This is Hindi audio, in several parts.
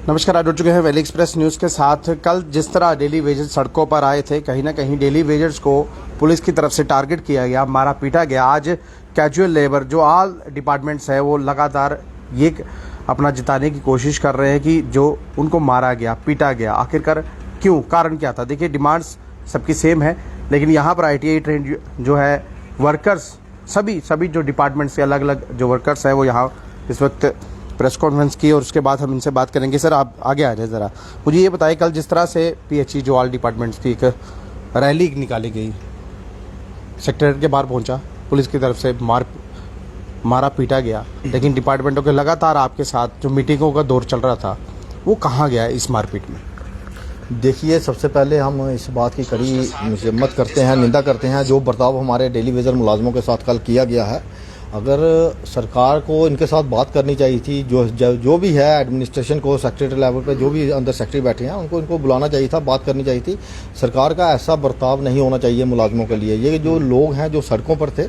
नमस्कार, आप जुड़ चुके हैं वैली एक्सप्रेस न्यूज़ के साथ। कल जिस तरह डेली वेजर्स सड़कों पर आए थे, कहीं ना कहीं डेली वेजर्स को पुलिस की तरफ से टारगेट किया गया, मारा पीटा गया। आज कैजुअल लेबर जो ऑल डिपार्टमेंट्स है वो लगातार ये अपना जिताने की कोशिश कर रहे हैं कि जो उनको मारा गया, पीटा गया, आखिरकार क्यों, कारण क्या था। देखिए, डिमांड्स सबकी सेम है, लेकिन यहाँ पर ITI ट्रेन जो है वर्कर्स सभी जो डिपार्टमेंट्स के अलग अलग जो वर्कर्स हैं वो यहाँ इस वक्त प्रेस कॉन्फ्रेंस की और उसके बाद हम इनसे बात करेंगे। सर, आप आगे आ जाए ज़रा। मुझे ये बताइए, कल जिस तरह से PHE जो ऑल डिपार्टमेंट्स की एक रैली निकाली गई, सेक्रेटरीट के बाहर पहुंचा, पुलिस की तरफ से मारा पीटा गया, लेकिन डिपार्टमेंटों के लगातार आपके साथ जो मीटिंगों का दौर चल रहा था वो कहाँ गया इस मारपीट में? देखिए, सबसे पहले हम इस बात की कड़ी मजम्मत करते हैं, निंदा करते हैं जो बर्ताव हमारे डेली वेजर मुलाजमों के साथ कल किया गया है। अगर सरकार को इनके साथ बात करनी चाहिए थी, जो भी है एडमिनिस्ट्रेशन को, सेक्रेटरी लेवल पे जो भी अंदर सेक्रेटरी बैठे हैं इनको बुलाना चाहिए था, बात करनी चाहिए थी। सरकार का ऐसा बर्ताव नहीं होना चाहिए मुलाजमों के लिए। ये जो लोग हैं जो सड़कों पर थे,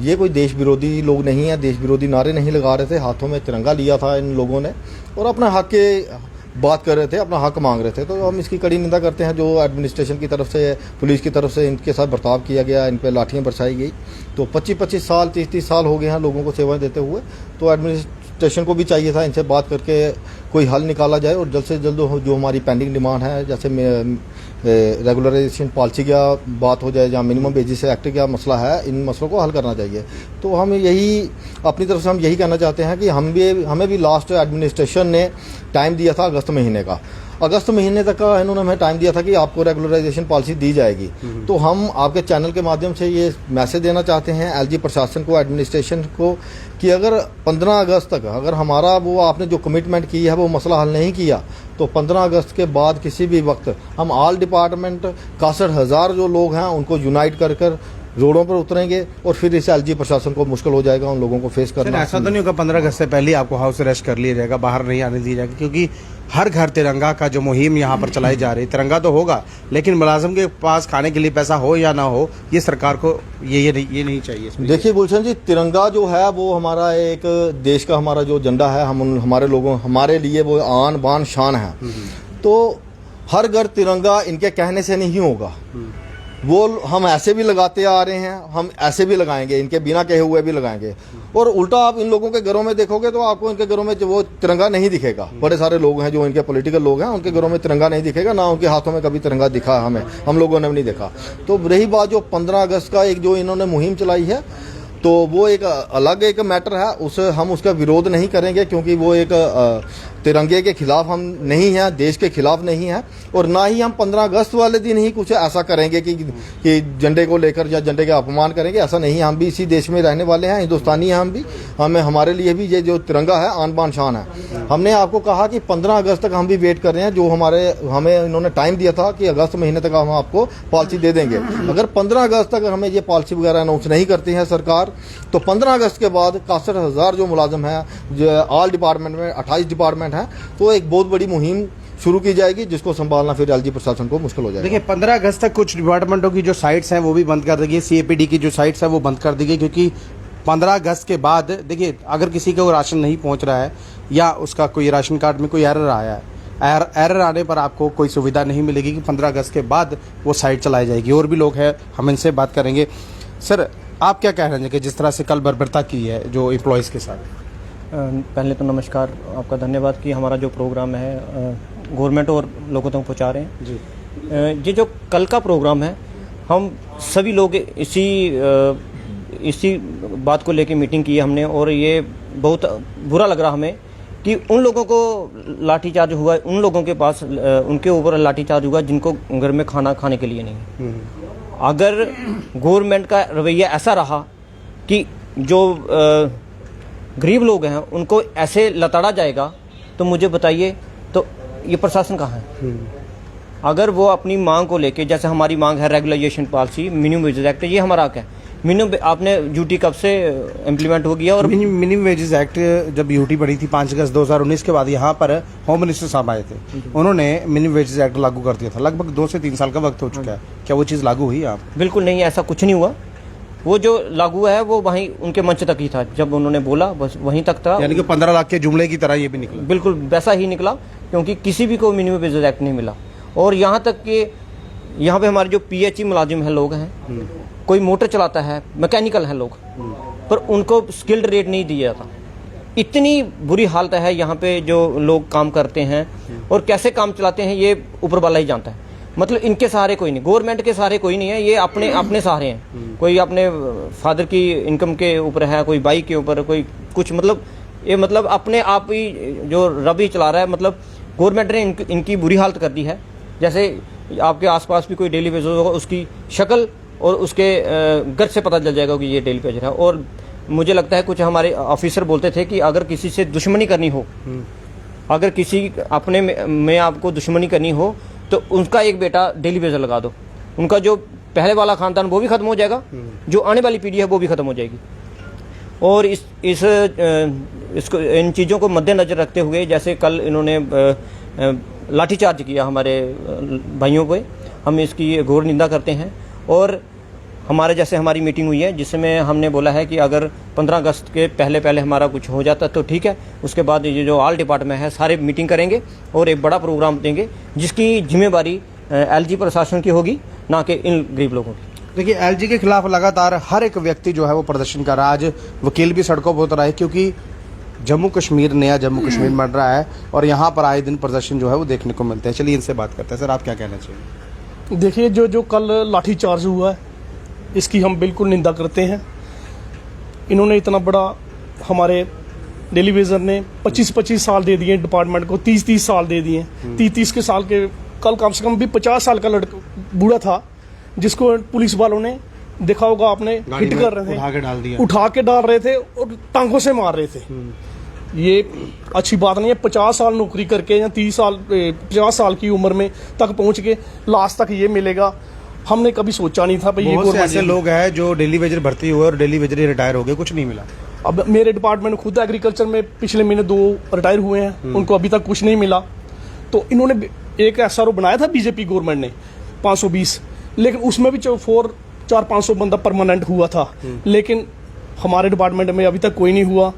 ये कोई देश विरोधी लोग नहीं है, देश विरोधी नारे नहीं लगा रहे थे, हाथों में तिरंगा लिया था इन लोगों ने और अपना हक के बात कर रहे थे, अपना हक मांग रहे थे। तो हम इसकी कड़ी निंदा करते हैं जो एडमिनिस्ट्रेशन की तरफ से, पुलिस की तरफ से इनके साथ बर्ताव किया गया, इन पे लाठियां बरसाई गई। तो 25-25 साल 30-30 साल हो गए हैं लोगों को सेवाएं देते हुए। तो एडमिनिस्ट्रेशन को भी चाहिए था इनसे बात करके कोई हल निकाला जाए और जल्द से जल्द जो हमारी पेंडिंग डिमांड है, जैसे रेगुलराइजेशन पॉलिसी का बात हो जाए या मिनिमम वेजेस एक्ट का मसला है, इन मसलों को हल करना चाहिए। तो हम यही अपनी तरफ से हम यही कहना चाहते हैं कि हमें भी लास्ट एडमिनिस्ट्रेशन ने टाइम दिया था अगस्त महीने का। अगस्त महीने तक का इन्होंने हमें टाइम दिया था कि आपको रेगुलराइजेशन पॉलिसी दी जाएगी। तो हम आपके चैनल के माध्यम से ये मैसेज देना चाहते हैं LG प्रशासन को, एडमिनिस्ट्रेशन को, कि अगर 15 अगस्त तक अगर हमारा वो आपने जो कमिटमेंट की है वो मसला हल नहीं किया, तो 15 अगस्त के बाद किसी भी वक्त हम ऑल डिपार्टमेंट 61,000 जो लोग हैं उनको यूनाइट कर रोडों पर उतरेंगे और फिर इस LG प्रशासन को मुश्किल हो जाएगा उन लोगों को फेस करना। ऐसा तो नहीं होगा 15 अगस्त से पहले आपको हाउस अरेस्ट कर लिया जाएगा, बाहर नहीं आने दिया जाएगा? क्योंकि हर घर तिरंगा का जो मुहिम यहाँ पर चलाई जा रही है, तिरंगा तो होगा, लेकिन मुलाजिम के पास खाने के लिए पैसा हो या ना हो, ये सरकार को ये नहीं चाहिए। देखिए गुलशन जी, तिरंगा जो है वो हमारा एक देश का हमारा जो झंडा है, हमारे लिए वो आन बान शान है। तो हर घर तिरंगा इनके कहने से नहीं होगा, वो हम ऐसे भी लगाते आ रहे हैं, हम ऐसे भी लगाएंगे, इनके बिना कहे हुए भी लगाएंगे। और उल्टा आप इन लोगों के घरों में देखोगे तो आपको इनके घरों में वो तिरंगा नहीं दिखेगा। बड़े सारे लोग हैं जो इनके पॉलिटिकल लोग हैं, उनके घरों में तिरंगा नहीं दिखेगा, ना उनके हाथों में कभी तिरंगा दिखा हम लोगों ने भी नहीं देखा। तो रही बात जो 15 अगस्त का एक जो इन्होंने मुहिम चलाई है, तो वो एक अलग एक मैटर है, हम उसका विरोध नहीं करेंगे, क्योंकि वो एक तिरंगे के खिलाफ हम नहीं हैं, देश के खिलाफ नहीं है। और ना ही हम 15 अगस्त वाले दिन ही कुछ ऐसा करेंगे कि झंडे को लेकर या झंडे का अपमान करेंगे, ऐसा नहीं है। हम भी इसी देश में रहने वाले हैं, हिंदुस्तानी हैं हम भी, हमारे लिए भी ये जो तिरंगा है आन बान शान है। हमने आपको कहा कि 15 अगस्त तक हम भी वेट कर रहे हैं, जो हमें इन्होंने टाइम दिया था कि अगस्त महीने तक हम आपको पॉलिसी दे देंगे। अगर 15 अगस्त तक हमें ये पॉलिसी वगैरह अनाउंस नहीं करती है सरकार, तो 15 अगस्त के बाद 61,000 जो मुलाजिम हैं, जो ऑल डिपार्टमेंट में 28 डिपार्टमेंट हैं, तो एक बहुत बड़ी मुहिम शुरू की जाएगी जिसको संभालना फिर LG प्रशासन को मुश्किल हो जाएगा। देखिए, 15 अगस्त तक कुछ डिपार्टमेंटों की जो साइट्स हैं वो भी बंद कर दी गई, CAPD की जो साइट्स है वो बंद कर दी गई, क्योंकि 15 अगस्त के बाद देखिए, अगर किसी को राशन नहीं पहुंच रहा है या उसका कोई राशन कार्ड में कोई एरर आया है, एरर आने पर आपको कोई सुविधा नहीं मिलेगी कि 15 अगस्त के बाद वो साइट चलाई जाएगी। और भी लोग हैं, हम इनसे बात करेंगे। सर, आप क्या कह रहे हैं कि जिस तरह से कल बर्बरता की है जो एम्प्लॉयज़ के साथ? पहले तो नमस्कार, आपका धन्यवाद कि हमारा जो प्रोग्राम है गवर्नमेंट और लोगों तक पहुंचा रहे हैं जी। ये जो कल का प्रोग्राम है, हम सभी लोग इसी बात को लेकर मीटिंग की है हमने, और ये बहुत बुरा लग रहा हमें कि उन लोगों को लाठीचार्ज हुआ, उन लोगों के पास उनके ऊपर लाठीचार्ज हुआ जिनको घर में खाना खाने के लिए नहीं। अगर गवर्नमेंट का रवैया ऐसा रहा कि जो गरीब लोग हैं उनको ऐसे लताड़ा जाएगा, तो मुझे बताइए तो ये प्रशासन कहाँ है? अगर वो अपनी मांग को लेके, जैसे हमारी मांग है regularisation policy, minimum wages act, ये हमारा हक है। मिनिमम आपने ड्यूटी कब से इम्प्लीमेंट हो गया? और मिनिमम वेजेस एक्ट जब ड्यूटी बढ़ी थी 5 अगस्त 2019 के बाद, यहाँ पर होम मिनिस्टर साहब आए थे, उन्होंने मिनिमम वेजेस एक्ट लागू कर दिया था। लगभग 2 से 3 साल का वक्त हो चुका है, क्या वो चीज़ लागू हुई? आप बिल्कुल नहीं, ऐसा कुछ नहीं हुआ। वो जो लागू है वो वहीं उनके मंच तक ही था, जब उन्होंने बोला बस वहीं तक था। यानी कि 15 लाख के जुमले की तरह ये भी निकला। बिल्कुल वैसा ही निकला। क्योंकि किसी भी को मिनिमम वेजेस एक्ट नहीं मिला। और यहाँ तक कि यहाँ पे हमारे जो PHE मुलाजिम है लोग हैं, कोई मोटर चलाता है, मैकेनिकल है लोग, पर उनको स्किल्ड रेट नहीं दिया जाता। इतनी बुरी हालत है यहाँ पे जो लोग काम करते हैं और कैसे काम चलाते हैं ये ऊपर वाला ही जानता है। मतलब इनके सहारे कोई नहीं, गवर्नमेंट के सहारे कोई नहीं है, ये अपने अपने सहारे हैं। कोई अपने फादर की इनकम के ऊपर है, कोई बाइक के ऊपर, कोई कुछ, मतलब ये मतलब अपने आप ही जो रब ही चला रहा है। मतलब गवर्नमेंट ने इनकी बुरी हालत कर दी है। जैसे आपके आसपास भी कोई डेली वेजर होगा, उसकी शक्ल और उसके घर से पता चल जाएगा कि ये डेली वेजर है। और मुझे लगता है कुछ हमारे ऑफिसर बोलते थे कि अगर किसी से दुश्मनी करनी हो, अगर किसी अपने में आपको दुश्मनी करनी हो तो उनका एक बेटा डेली वेजर लगा दो, उनका जो पहले वाला खानदान वो भी खत्म हो जाएगा, जो आने वाली पीढ़ी है वो भी खत्म हो जाएगी। और इसको इन चीज़ों को मद्देनजर रखते हुए जैसे कल इन्होंने लाठीचार्ज किया हमारे भाइयों पे, हम इसकी घोर निंदा करते हैं। और हमारी मीटिंग हुई है जिसमें हमने बोला है कि अगर 15 अगस्त के पहले हमारा कुछ हो जाता तो ठीक है, उसके बाद ये जो ऑल डिपार्टमेंट है सारे मीटिंग करेंगे और एक बड़ा प्रोग्राम देंगे जिसकी जिम्मेदारी LG प्रशासन की होगी, ना कि इन गरीब लोगों की। देखिए, LG के खिलाफ लगातार हर एक व्यक्ति जो है वो प्रदर्शन कर रहा है। आज वकील भी सड़कों पर उतर आए क्योंकि जम्मू कश्मीर, नया जम्मू कश्मीर बन रहा है और यहाँ पर आए दिन प्रदर्शन जो है वो देखने को मिलते हैं। चलिए इनसे बात करते हैं। सर, आप क्या कहना चाहिए? देखिए, जो कल लाठीचार्ज हुआ है इसकी हम बिल्कुल निंदा करते हैं। इन्होंने इतना बड़ा, हमारे डेली वेजर ने 25-25 साल दे दिए डिपार्टमेंट को, 30-30 साल दे दिए। 30-30 के साल के, कल कम से कम भी 50 साल का लड़का बूढ़ा था जिसको पुलिस वालों ने देखा होगा, आपने हिट कर रहे थे, उठा के डाल रहे थे और टांगों से मार रहे थे। ये अच्छी बात नहीं है। 50 साल नौकरी करके या 50 साल की उम्र में तक पहुंच के लास्ट तक ये मिलेगा, हमने कभी सोचा नहीं था। ये बहुत से ऐसे लोग हैं जो डेली वेजर भर्ती हुए और डेली वेजर ही रिटायर हो गए, कुछ नहीं मिला। अब मेरे डिपार्टमेंट खुद एग्रीकल्चर में पिछले महीने 2 रिटायर हुए हैं, उनको अभी तक कुछ नहीं मिला। तो इन्होंने एक SRO बनाया था बीजेपी गवर्नमेंट ने 520, लेकिन उसमें भी 400-500 बंदा परमानेंट हुआ था, लेकिन हमारे डिपार्टमेंट में अभी तक कोई नहीं हुआ।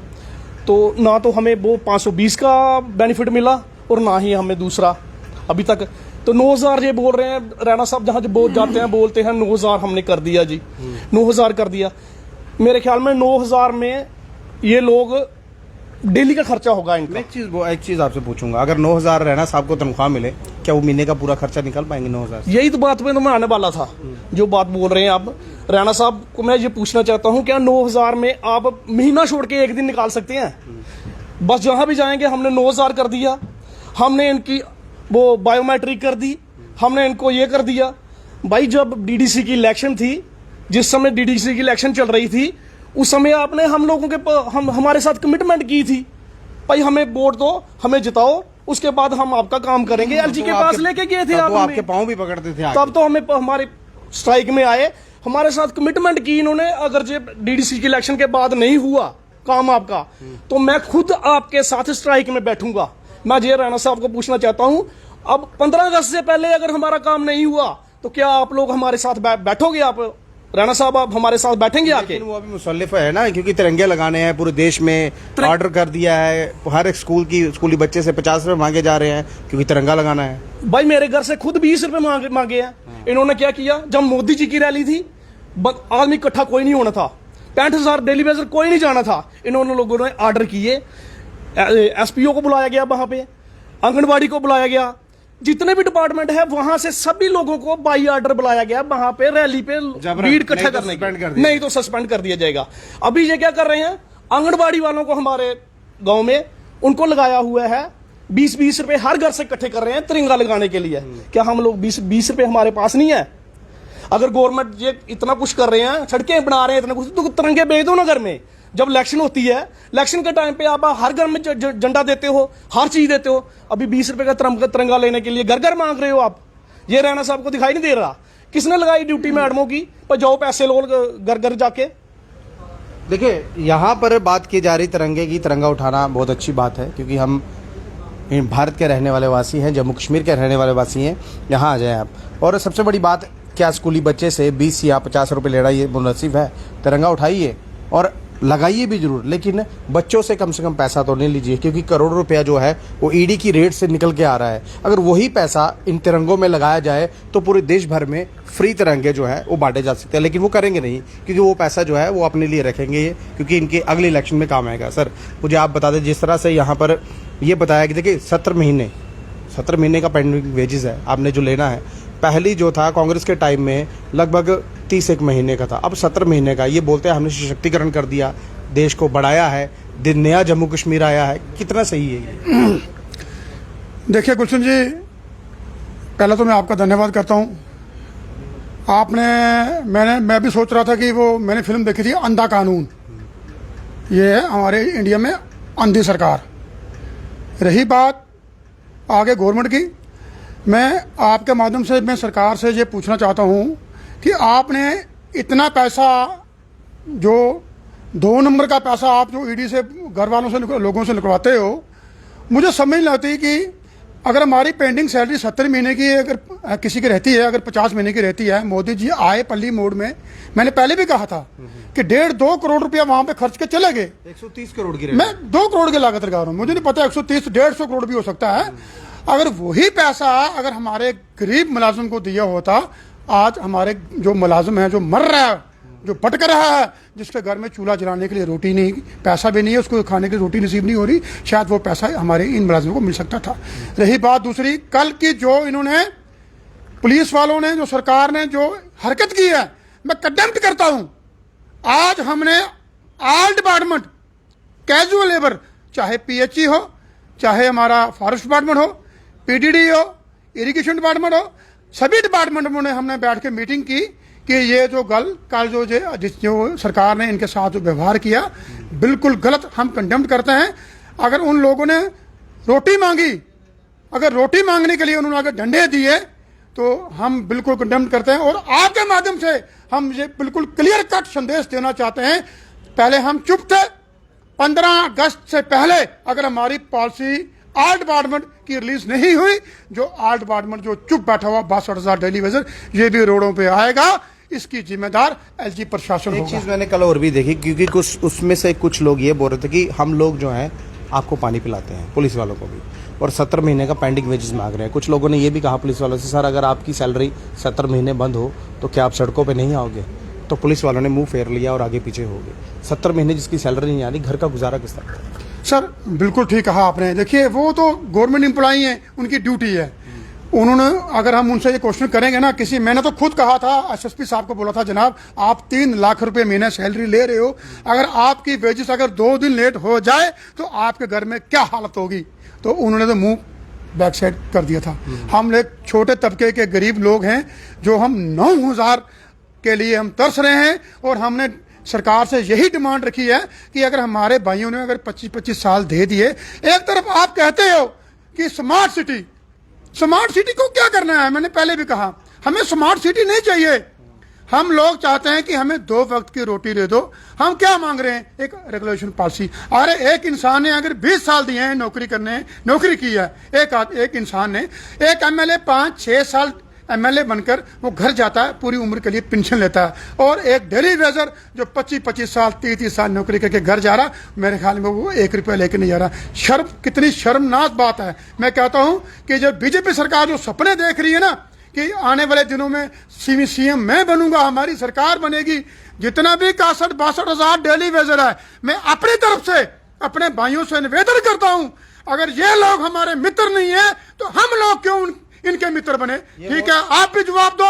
तो ना तो हमें वो 520 का बेनिफिट मिला और ना ही हमें दूसरा अभी तक। तो 9000 ये बोल रहे हैं, रैना साहब जहाँ जब जाते हैं बोलते हैं 9000 हमने कर दिया जी, 9000 कर दिया। मेरे ख्याल में 9000 में ये लोग डेली का खर्चा होगा इनका। एक चीज आपसे पूछूंगा, अगर 9000 रैना साहब को तनख्वाह मिले, क्या वो महीने का पूरा खर्चा निकाल पाएंगे 9000? यही तो बात पे तो मैं आने वाला था, जो बात बोल रहे हैं आप। रैना साहब को मैं ये पूछना चाहता हूँ, क्या 9000 में आप महीना छोड़ के एक दिन निकाल सकते हैं? बस जहां भी जाएंगे हमने 9000 कर दिया, हमने इनकी वो बायोमेट्रिक कर दी, हमने इनको ये कर दिया। भाई जब DDC की इलेक्शन थी, जिस समय DDC की इलेक्शन चल रही थी, उस समय आपने हम लोगों के हमारे साथ कमिटमेंट की थी, भाई हमें वोट दो, हमें जिताओ, उसके बाद हम आपका काम करेंगे। LG के पास लेके गए थे, आपके पांव भी पकड़ते थे। तब तो हमें हमारे स्ट्राइक में आए, हमारे साथ कमिटमेंट की इन्होंने। अगर जो DDC की इलेक्शन के बाद नहीं हुआ काम आपका, तो मैं खुद आपके साथ स्ट्राइक में बैठूंगा। मैं जे राणा साहब को पूछना चाहता हूं, अब 15 अगस्त से पहले अगर हमारा काम नहीं हुआ तो क्या आप लोग हमारे साथ बैठोगे? आप राणा साहब, आप हमारे साथ बैठेंगे आके? वो अभी मुसल्लिफ है ना, क्योंकि तिरंगे लगाने हैं पूरे देश में, ऑर्डर कर दिया है। हर एक स्कूली बच्चे से 50 रुपए मांगे जा रहे हैं क्योंकि तिरंगा लगाना है। भाई मेरे घर से खुद 20 रुपए मांगे हैं। इन्होंने क्या किया, जब मोदी जी की रैली थी, आदमी इकट्ठा कोई नहीं होना था, 65,000 डेली वेजर कोई नहीं जाना था। इन्होंने लोगों ने ऑर्डर किए, SPO को बुलाया गया, वहां पे आंगनबाड़ी को बुलाया गया, जितने भी डिपार्टमेंट है वहां से सभी लोगों को बाई ऑर्डर बुलाया गया वहां पे रैली पे भीड़ इकट्ठा करने के, नहीं तो सस्पेंड कर दिया जाएगा। अभी ये क्या कर रहे हैं, आंगनबाड़ी वालों को हमारे गांव में उनको लगाया हुआ है 20-20 रुपए हर घर से इकट्ठे कर रहे हैं तिरंगा लगाने के लिए। क्या हम लोग 20 रुपए हमारे पास नहीं है? अगर गवर्नमेंट ये इतना कुछ कर रहे हैं, सड़कें बना रहे हैं, इतना कुछ, तो तिरंगे भेज दो ना घर में। जब इलेक्शन होती है, इलेक्शन के टाइम पे आप हर घर में झंडा देते हो, हर चीज देते हो। अभी 20 रुपए का तिरंगा लेने के लिए घर घर मांग रहे हो आप। ये राणा साहब को दिखाई नहीं दे रहा? किसने लगाई ड्यूटी मैडमों की, पर जाओ पैसे लो घर घर जाके। देखिए, यहाँ पर बात की जा रही तिरंगे की, तिरंगा उठाना बहुत अच्छी बात है, क्योंकि हम भारत के रहने वाले वासी हैं, जम्मू कश्मीर के रहने वाले वासी हैं। यहाँ आ जाए आप। और सबसे बड़ी बात, क्या स्कूली बच्चे से 20 या 50 रुपये ले रहा, ये मुनसिब है? तिरंगा उठाइए और लगाइए भी जरूर, लेकिन बच्चों से कम पैसा तो नहीं लीजिए, क्योंकि करोड़ों रुपया जो है वो ईडी की रेट से निकल के आ रहा है। अगर वही पैसा इन तिरंगों में लगाया जाए तो पूरे देश भर में फ्री तिरंगे जो है वो बांटे जा सकते हैं, लेकिन वो करेंगे नहीं, क्योंकि वो पैसा जो है वो अपने लिए रखेंगे, क्योंकि इनके अगले इलेक्शन में काम आएगा। सर मुझे आप बता दें, जिस तरह से यहाँ पर ये बताया कि देखिए 17 महीने का पेंडिंग वेजेस है आपने जो लेना है। पहली जो था कांग्रेस के टाइम में लगभग 31 महीने का था, अब 17 महीने का। ये बोलते हैं हमने सशक्तिकरण कर दिया, देश को बढ़ाया है, दिन नया जम्मू कश्मीर आया है, कितना सही है ये? देखिए गुलशन जी, पहले तो मैं आपका धन्यवाद करता हूँ। मैं भी सोच रहा था कि मैंने फिल्म देखी थी अंधा कानून, ये है हमारे इंडिया में अंधी सरकार। रही बात आगे गवर्नमेंट की, मैं आपके माध्यम से मैं सरकार से ये पूछना चाहता हूँ कि आपने इतना पैसा, जो 2 नंबर का पैसा आप जो ईडी से घर वालों से लोगों से निकलवाते हो, मुझे समझ नहीं आती कि अगर हमारी पेंडिंग सैलरी 70 महीने की अगर किसी की रहती है, अगर 50 महीने की रहती है, मोदी जी आए पल्ली मोड में, मैंने पहले भी कहा था कि 1.5-2 करोड़ रुपया वहां पे खर्च के चले गए। 130 करोड़ की मैं 2 करोड़ की लागत लगा रहा हूँ, मुझे नहीं पता 130-150 करोड़ भी हो सकता है। अगर वही पैसा अगर हमारे गरीब मुलाजिम को दिया होता, आज हमारे जो मुलाजिम है, जो मर रहा है, जो भटक रहा है, जिसके घर में चूल्हा जलाने के लिए रोटी नहीं, पैसा भी नहीं है, उसको खाने के लिए रोटी नसीब नहीं हो रही, शायद वो पैसा हमारे इन मुलाजिमों को मिल सकता था। रही बात दूसरी, कल की जो इन्होंने पुलिस वालों ने, जो सरकार ने जो हरकत की है, मैं कंडेम्ड करता हूं। आज हमने ऑल डिपार्टमेंट, कैजुअल लेबर, चाहे पीएचई हो, चाहे हमारा फॉरेस्ट डिपार्टमेंट हो, पीडीडी हो, इरिगेशन डिपार्टमेंट हो, सभी डिपार्टमेंटों ने हमने बैठ के मीटिंग की कि ये जो कल जो सरकार ने इनके साथ जो व्यवहार किया बिल्कुल गलत, हम कंडेम्ड करते हैं। अगर उन लोगों ने रोटी मांगी, अगर रोटी मांगने के लिए उन्होंने अगर डंडे दिए, तो हम बिल्कुल कंडेम्ड करते हैं। और आपके माध्यम से हम ये बिल्कुल क्लियर कट संदेश देना चाहते हैं, पहले हम चुप थे, 15 अगस्त से पहले अगर हमारी पॉलिसी आल डिपार्टमेंट की रिलीज नहीं हुई, जो आल डिपार्टमेंट जो चुप बैठा हुआ 62,000 डेली वेजर, ये भी रोडों पे आएगा, इसकी जिम्मेदार एलजी प्रशासन होगा। एक चीज मैंने कल और भी देखी, क्योंकि कुछ उसमें से कुछ लोग ये बोल रहे थे कि हम लोग जो हैं आपको पानी पिलाते हैं, पुलिस वालों को भी, और 17 महीने का पेंडिंग वेजेस मांग रहे हैं। कुछ लोगों ने ये भी कहा पुलिस वालों से, सर अगर आपकी सैलरी 17 महीने बंद हो तो क्या आप सड़कों पर नहीं आओगे? तो पुलिस वालों ने मुंह फेर लिया और आगे पीछे हो गए। 17 महीने जिसकी सैलरी नहीं आ रही, घर का गुजारा किस तरह? सर बिल्कुल ठीक कहा आपने। देखिए वो तो गवर्नमेंट एम्प्लॉई हैं, उनकी ड्यूटी है। उन्होंने, अगर हम उनसे ये क्वेश्चन करेंगे ना, मैंने तो खुद कहा था, एसएसपी साहब को बोला था, जनाब आप 3 लाख रुपए महीने सैलरी ले रहे हो, अगर आपकी वेजेस अगर 2 दिन लेट हो जाए तो आपके घर में क्या हालत होगी? तो उन्होंने तो मुंह बैक साइड कर दिया था। हम एक छोटे तबके के गरीब लोग हैं, जो हम 9,000 के लिए हम तरस रहे हैं, और हमने सरकार से यही डिमांड रखी है कि अगर हमारे भाइयों ने अगर 25-25 साल दे दिए, एक तरफ आप कहते हो कि स्मार्ट सिटी को क्या करना है? मैंने पहले भी कहा, हमें स्मार्ट सिटी नहीं चाहिए। हम लोग चाहते हैं कि हमें 2 वक्त की रोटी दे दो। हम क्या मांग रहे हैं? एक रेगुलेशन पॉलिसी। अरे एक इंसान ने अगर 20 साल दिए हैं नौकरी की है, एक इंसान ने, एक एमएलए 5-6 साल एमएलए बनकर वो घर जाता है, पूरी उम्र के लिए पेंशन लेता है, और एक डेली वेजर जो 25-25 साल 30-30 साल नौकरी करके घर जा रहा, मेरे ख्याल में वो 1 रुपया लेके नहीं जा रहा। कितनी शर्मनाक बात है। मैं कहता हूं कि जब बीजेपी सरकार जो सपने देख रही है ना कि आने वाले दिनों में सीएम मैं बनूंगा, हमारी सरकार बनेगी, जितना भी 61-62 हजार डेली वेजर है, मैं अपनी तरफ से अपने भाइयों से निवेदन करता हूं, अगर ये लोग हमारे मित्र नहीं है तो हम लोग क्यों इनके मित्र बने? ठीक है, आप भी जवाब दो।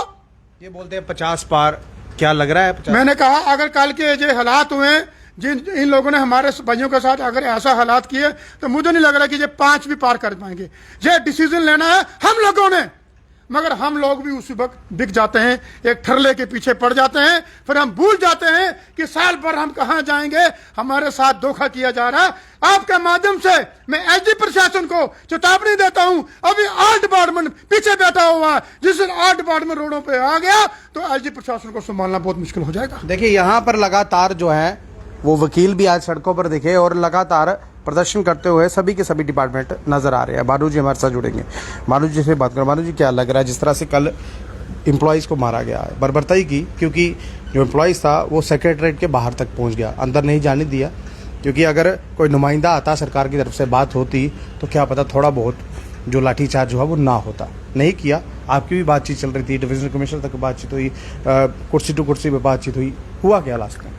ये बोलते हैं 50 पार, क्या लग रहा है 50? मैंने कहा अगर कल के जो हालात हुए, इन लोगों ने हमारे भाइयों के साथ अगर ऐसा हालात किए, तो मुझे नहीं लग रहा कि ये 5 भी पार कर पाएंगे। ये डिसीजन लेना है हम लोगों ने, मगर हम लोग भी उसी वक्त बिक जाते हैं, एक ठरले के पीछे पड़ जाते हैं, फिर हम भूल जाते हैं कि साल भर हम कहां जाएंगे, हमारे साथ धोखा किया जा रहा है। आपके माध्यम से मैं एसडी प्रशासन को चेतावनी देता हूं, अभी आल डिपार्टमेंट पीछे बैठा हुआ है, जिस दिन आल डिपार्टमेंट रोडों पे आ गया तो एसडी प्रशासन को संभालना बहुत मुश्किल हो जाएगा। देखिए यहाँ पर लगातार जो है वो वकील भी आज सड़कों पर दिखे और लगातार प्रदर्शन करते हुए सभी के सभी डिपार्टमेंट नजर आ रहे हैं। भानु जी हमारे साथ जुड़ेंगे। भानु जी से बात करें। भानु जी, क्या लग रहा है जिस तरह से कल एम्प्लॉयज़ को मारा गया है। बर्बरताई की, क्योंकि जो एम्प्लॉयज़ था वो सेक्रेटरीट के बाहर तक पहुंच गया, अंदर नहीं जाने दिया। क्योंकि अगर कोई नुमाइंदा आता, सरकार की तरफ से बात होती, तो क्या पता थोड़ा बहुत जो लाठीचार्ज हुआ वो ना होता। नहीं किया। आपकी भी बातचीत चल रही थी, डिवीजनल कमिश्नर तक बातचीत हुई, कुर्सी टू कुर्सी पे बातचीत हुई, हुआ क्या लास्ट में?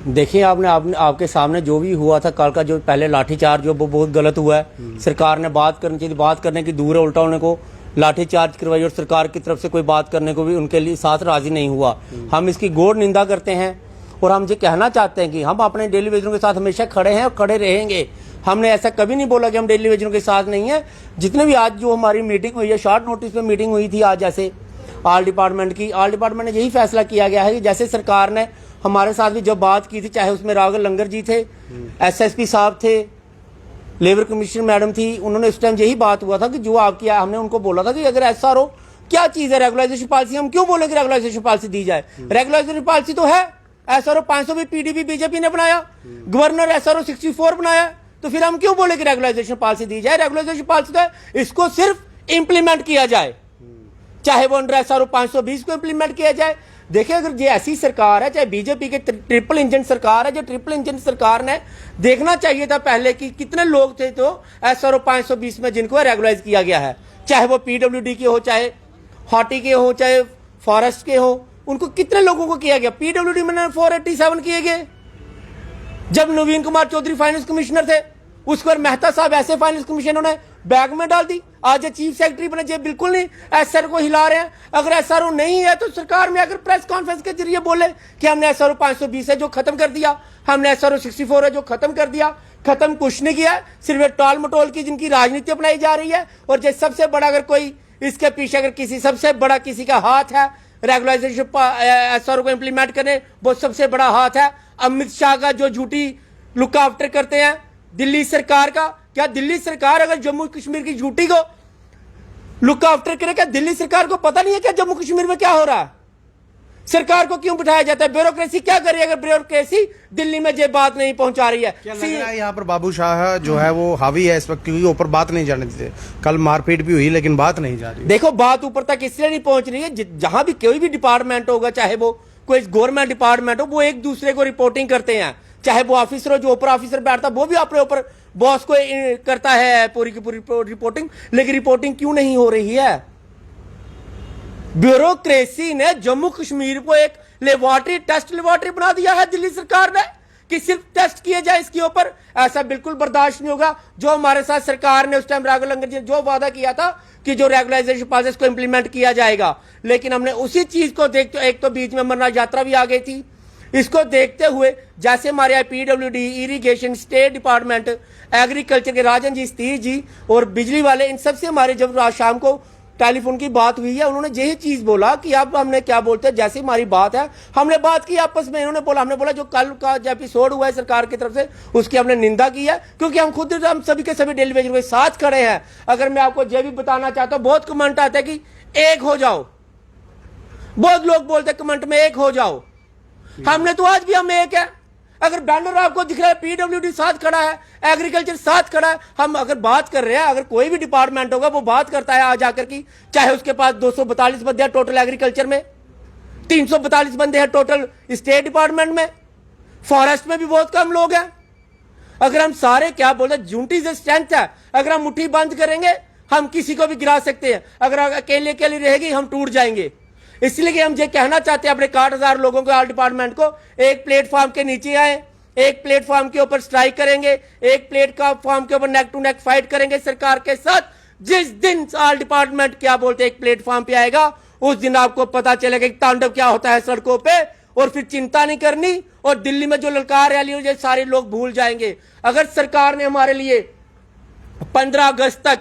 देखिए आपने आपके सामने जो भी हुआ था कल का, जो पहले लाठीचार्ज जो वो बहुत गलत हुआ है। सरकार ने बात करनी चाहिए, बात करने की दूर है, उल्टा उन्हें को लाठीचार्ज करवाई और सरकार की तरफ से कोई बात करने को भी उनके लिए साथ राजी नहीं हुआ। हम इसकी घोर निंदा करते हैं और हम ये कहना चाहते हैं कि हम अपने डेली वेजरों के साथ हमेशा खड़े हैं और खड़े रहेंगे। हमने ऐसा कभी नहीं बोला कि हम डेली वेजरों के साथ नहीं है। जितने भी आज जो हमारी मीटिंग हुई है, शॉर्ट नोटिस पे मीटिंग हुई थी आज, जैसे ऑल डिपार्टमेंट की, ऑल डिपार्टमेंट ने यही फैसला किया गया है कि जैसे सरकार ने हमारे साथ भी जब बात की थी, चाहे उसमें राघव लंगर जी थे, एसएसपी साहब थे, लेबर कमिश्नर मैडम थी, उन्होंने उस टाइम यही बात हुआ था कि जो आपकी, हमने उनको बोला था कि अगर एसआरओ क्या चीज है, रेगुलाइजेशन पॉलिसी, हम क्यों बोले कि रेगुलाइजेशन पॉलिसी दी जाए? रेगुलाइजेशन पॉलिसी तो है, एसआरओ 500 भी पीडीपी बीजेपी ने बनाया, गवर्नर एसआरओ 64 बनाया, तो फिर हम क्यों बोले कि रेगुलाइजेशन पॉलिसी दी जाए? रेगुलाइजेशन पॉलिसी तो है, इसको सिर्फ इंप्लीमेंट किया जाए, चाहे वो अंडर एसआरओ 520 को इंप्लीमेंट किया जाए। देखिए, अगर ये ऐसी सरकार है, चाहे बीजेपी के ट्रिपल इंजन सरकार है, जो ट्रिपल इंजन सरकार ने देखना चाहिए था पहले कि कितने लोग थे तो एसआरओ 520 में जिनको रेगुलाइज किया गया है, चाहे वो पीडब्ल्यूडी के हो, चाहे हॉटी के हो, चाहे फॉरेस्ट के हो, उनको कितने लोगों को किया गया? पीडब्ल्यूडी में 487 किए गए जब नवीन कुमार चौधरी फाइनेंस कमिश्नर थे। उस पर मेहता साहब ऐसे फाइनेंस कमिश्नर ने बैग में डाल दी। आज ये चीफ सेक्रेटरी बने, जे बिल्कुल नहीं एसआरओ को हिला रहे हैं। अगर एसआरओ नहीं है तो सरकार में अगर प्रेस कॉन्फ्रेंस के जरिए बोले कि हमने एसआरओ 520 है जो खत्म कर दिया, हमने एसआरओ 64 है जो खत्म कर दिया। खत्म कुछ नहीं किया, सिर्फ एक टॉल मटोल की जिनकी राजनीति अपनाई जा रही है। और जो सबसे बड़ा, अगर कोई इसके पीछे अगर किसी सबसे बड़ा किसी का हाथ है रेगुलाइजेशन एसआरओ को इंप्लीमेंट करने, वो सबसे बड़ा हाथ है अमित शाह का, जो झूठी लुक आफ्टर करते हैं दिल्ली सरकार का। क्या दिल्ली सरकार अगर जम्मू कश्मीर की झूठी को लुक आफ्टर करे, क्या दिल्ली सरकार को पता नहीं है क्या जम्मू कश्मीर में क्या हो रहा है? सरकार को क्यों बिठाया जाता है? ब्यूरोक्रेसी क्या करे अगर ब्यूरोक्रेसी दिल्ली में ये बात नहीं पहुंचा रही है? क्या लग रहा है यहाँ पर बाबू शाह जो है वो हावी है इस वक्त, क्योंकि ऊपर बात नहीं जाने देते। कल मारपीट भी हुई लेकिन बात नहीं जा रही। देखो, बात ऊपर तक इसलिए नहीं पहुंच रही है, जहां भी कोई भी डिपार्टमेंट होगा, चाहे वो कोई गवर्नमेंट डिपार्टमेंट हो, वो एक दूसरे को रिपोर्टिंग करते हैं। चाहे वो ऑफिसर हो, जो ऊपर ऑफिसर बैठता वो भी अपने ऊपर बॉस को करता है पूरी की पूरी रिपोर्टिंग, लेकिन रिपोर्टिंग क्यों नहीं हो रही है? ब्यूरोक्रेसी ने जम्मू कश्मीर को एक लेबोरेटरी, टेस्ट लेबोरेटरी बना दिया है दिल्ली सरकार ने कि सिर्फ टेस्ट किए जाए इसके ऊपर। ऐसा बिल्कुल बर्दाश्त नहीं होगा। जो हमारे साथ सरकार ने उस टाइम राघव लंगर जी ने जो वादा किया था कि जो रेगुलाइजेशन पॉलिसी को इंप्लीमेंट किया जाएगा, लेकिन हमने उसी चीज को देखते, एक तो बीच में अमरनाथ यात्रा भी आ गई थी, इसको देखते हुए जैसे हमारे PWD, irrigation, state department, agriculture के राजन जी, स्तीर जी और बिजली वाले, इन सबसे हमारे जब रात शाम को टेलीफोन की बात हुई है, उन्होंने यही चीज बोला कि अब हमने क्या बोलते हैं, जैसे हमारी बात है हमने बात की आपस में। इन्होंने बोला, हमने बोला जो कल का जो एपिसोड हुआ है सरकार की तरफ से उसकी हमने निंदा की है, क्योंकि हम खुद हम सभी के सभी डेली वेजर के साथ खड़े हैं। अगर मैं आपको यह भी बताना चाहता हूं, बहुत कमेंट आते हैं कि एक हो जाओ, बहुत लोग बोलते हैं कमेंट में एक हो जाओ। हमने तो आज भी हम एक है। अगर बैनर आपको दिख रहा है पीडब्ल्यूडी साथ खड़ा है, एग्रीकल्चर साथ खड़ा है, हम अगर बात कर रहे हैं, अगर कोई भी डिपार्टमेंट होगा वो बात करता है आज आकर की, चाहे उसके पास 242 बंदे हैं टोटल एग्रीकल्चर में, 342 बंदे हैं टोटल स्टेट डिपार्टमेंट में, फॉरेस्ट में भी बहुत कम लोग हैं। अगर हम सारे क्या बोलते हैं, यूनिटी से स्ट्रेंथ है। अगर हम मुट्ठी बंद करेंगे हम किसी को भी गिरा सकते हैं, अगर अकेले अकेले रहेगी हम टूट जाएंगे। इसलिए हम ये कहना चाहते हैं अपने 60,000 लोगों को, ऑल डिपार्टमेंट को, एक प्लेटफॉर्म के नीचे आए, एक प्लेटफॉर्म के ऊपर स्ट्राइक करेंगे, एक प्लेटफॉर्म के ऊपर नेक टू नेक फाइट करेंगे सरकार के साथ। जिस दिन ऑल डिपार्टमेंट क्या बोलते हैं एक प्लेटफॉर्म पे आएगा, उस दिन आपको पता चलेगा कि तांडव क्या होता है सड़कों पे। और फिर चिंता नहीं करनी, और दिल्ली में जो ललकार रैली हो जाए सारे लोग भूल जाएंगे। अगर सरकार ने हमारे लिए 15 अगस्त तक,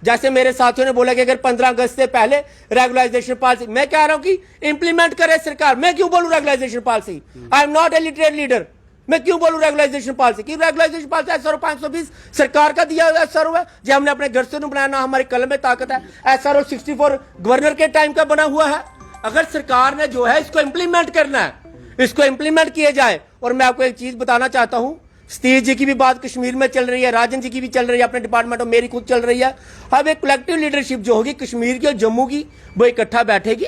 जैसे मेरे साथियों ने बोला कि अगर 15 अगस्त से पहले रेगुलाइजेशन पॉलिसी, मैं कह रहा हूं कि इंप्लीमेंट करे सरकार। मैं क्यों बोलूं regularisation policy? I am not a literate leader. मैं क्यों बोलूं रेगुलाइजेशन पॉलिसी? कि रेगुलाइजेशन पॉलिसी एसआरओ 520 सरकार का दिया हुआ एसआरओ है, जो हमने अपने घर से बनाया, ना हमारे कलम में ताकत है। एसआरओ 64 गवर्नर के टाइम का बना हुआ है। अगर सरकार ने जो है इसको इंप्लीमेंट करना है, इसको इंप्लीमेंट किया जाए। और मैं आपको एक चीज बताना चाहता हूं, सतीश जी की भी बात कश्मीर में चल रही है, राजन जी की भी चल रही है अपने डिपार्टमेंट में, मेरी खुद चल रही है। अब एक कलेक्टिव लीडरशिप जो होगी कश्मीर की और जम्मू की, वो इकट्ठा बैठेगी,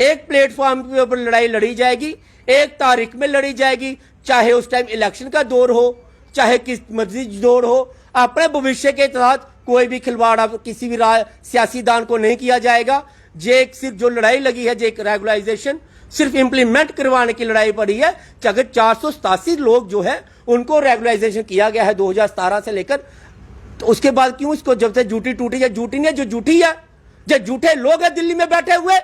एक प्लेटफॉर्म के ऊपर लड़ाई लड़ी जाएगी, एक तारीख में लड़ी जाएगी, चाहे उस टाइम इलेक्शन का दौर हो, चाहे किस मर्जी दौर हो। अपने भविष्य के तहत कोई भी खिलवाड़ अब किसी भी सियासी दान को नहीं किया जाएगा। जे सिर्फ जो लड़ाई लगी है, जे रेगुलाइजेशन सिर्फ इंप्लीमेंट करवाने की लड़ाई पड़ी है कि अगर 487 लोग जो है उनको रेगुलाइजेशन किया गया है 2017 से लेकर, तो उसके बाद क्यों इसको जब तक झूठी टूटी या झूठी नहीं है, जो झूठी है, जो झूठे लोग हैं दिल्ली में बैठे हुए,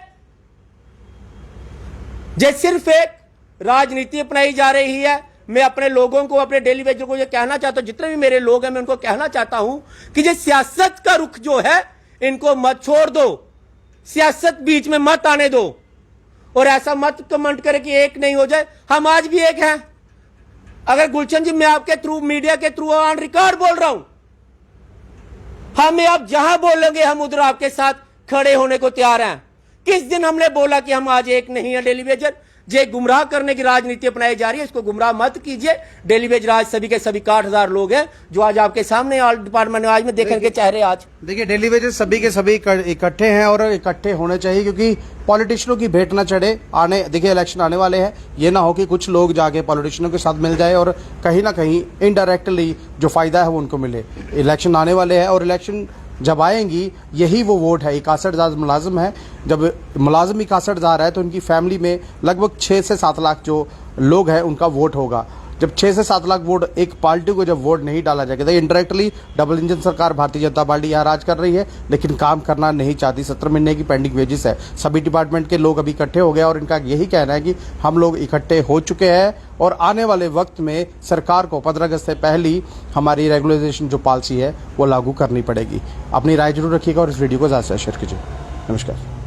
जो सिर्फ एक राजनीति अपनाई जा रही है। मैं अपने लोगों को, अपने डेली वेजर को ये कहना चाहता हूं, जितने भी मेरे लोग हैं मैं उनको कहना चाहता हूं कि ये सियासत का रुख जो है इनको मत छोड़ दो, सियासत बीच में मत आने दो, और ऐसा मत कमेंट करे कि एक नहीं हो जाए। हम आज भी एक हैं। अगर गुलशन जी, मैं आपके थ्रू, मीडिया के थ्रू ऑन रिकॉर्ड बोल रहा हूं, हमें आप जहां बोलेंगे हम उधर आपके साथ खड़े होने को तैयार हैं। किस दिन हमने बोला कि हम आज एक नहीं है डेली वेजर? जे गुमराह करने की राजनीति अपनाई जा रही है, इसको गुमराह मत कीजिए। डेली वेजर आज सभी के सभी 60,000 लोग हैं जो आज आपके सामने ऑल डिपार्टमेंट में आज में देखने के चेहरे आज देखिए, डेली वेजेस सभी के सभी इकट्ठे हैं और इकट्ठे होने चाहिए, क्योंकि पॉलिटिशियनों की भेंट न चढ़े। आने देखिए, इलेक्शन आने वाले हैं, ये ना हो कि कुछ लोग जाके पॉलिटिशियनों के साथ मिल जाए और कहीं ना कहीं इनडायरेक्टली जो फायदा है वो उनको मिले। इलेक्शन आने वाले हैं और इलेक्शन जब आएंगी, यही वो वोट है। 61,000 मुलाजिम है, जब मुलाजिम 61,000 है तो उनकी फैमिली में लगभग 6 से 7 लाख जो लोग हैं उनका वोट होगा। जब 6 से 7 लाख वोट एक पार्टी को जब वोट नहीं डाला जाएगा, तो इनडायरेक्टली डबल इंजन सरकार भारतीय जनता पार्टी यहाँ राज कर रही है, लेकिन काम करना नहीं चाहती। 17 महीने की पेंडिंग वेजेस है। सभी डिपार्टमेंट के लोग अभी इकट्ठे हो गए और इनका यही कहना है कि हम लोग इकट्ठे हो चुके हैं और आने वाले वक्त में सरकार को 15 अगस्त से पहले हमारी रेगुलराइजेशन जो पॉलिसी है वो लागू करनी पड़ेगी। अपनी राय जरूर रखिएगा और इस वीडियो को ज़्यादा से शेयर कीजिए। नमस्कार।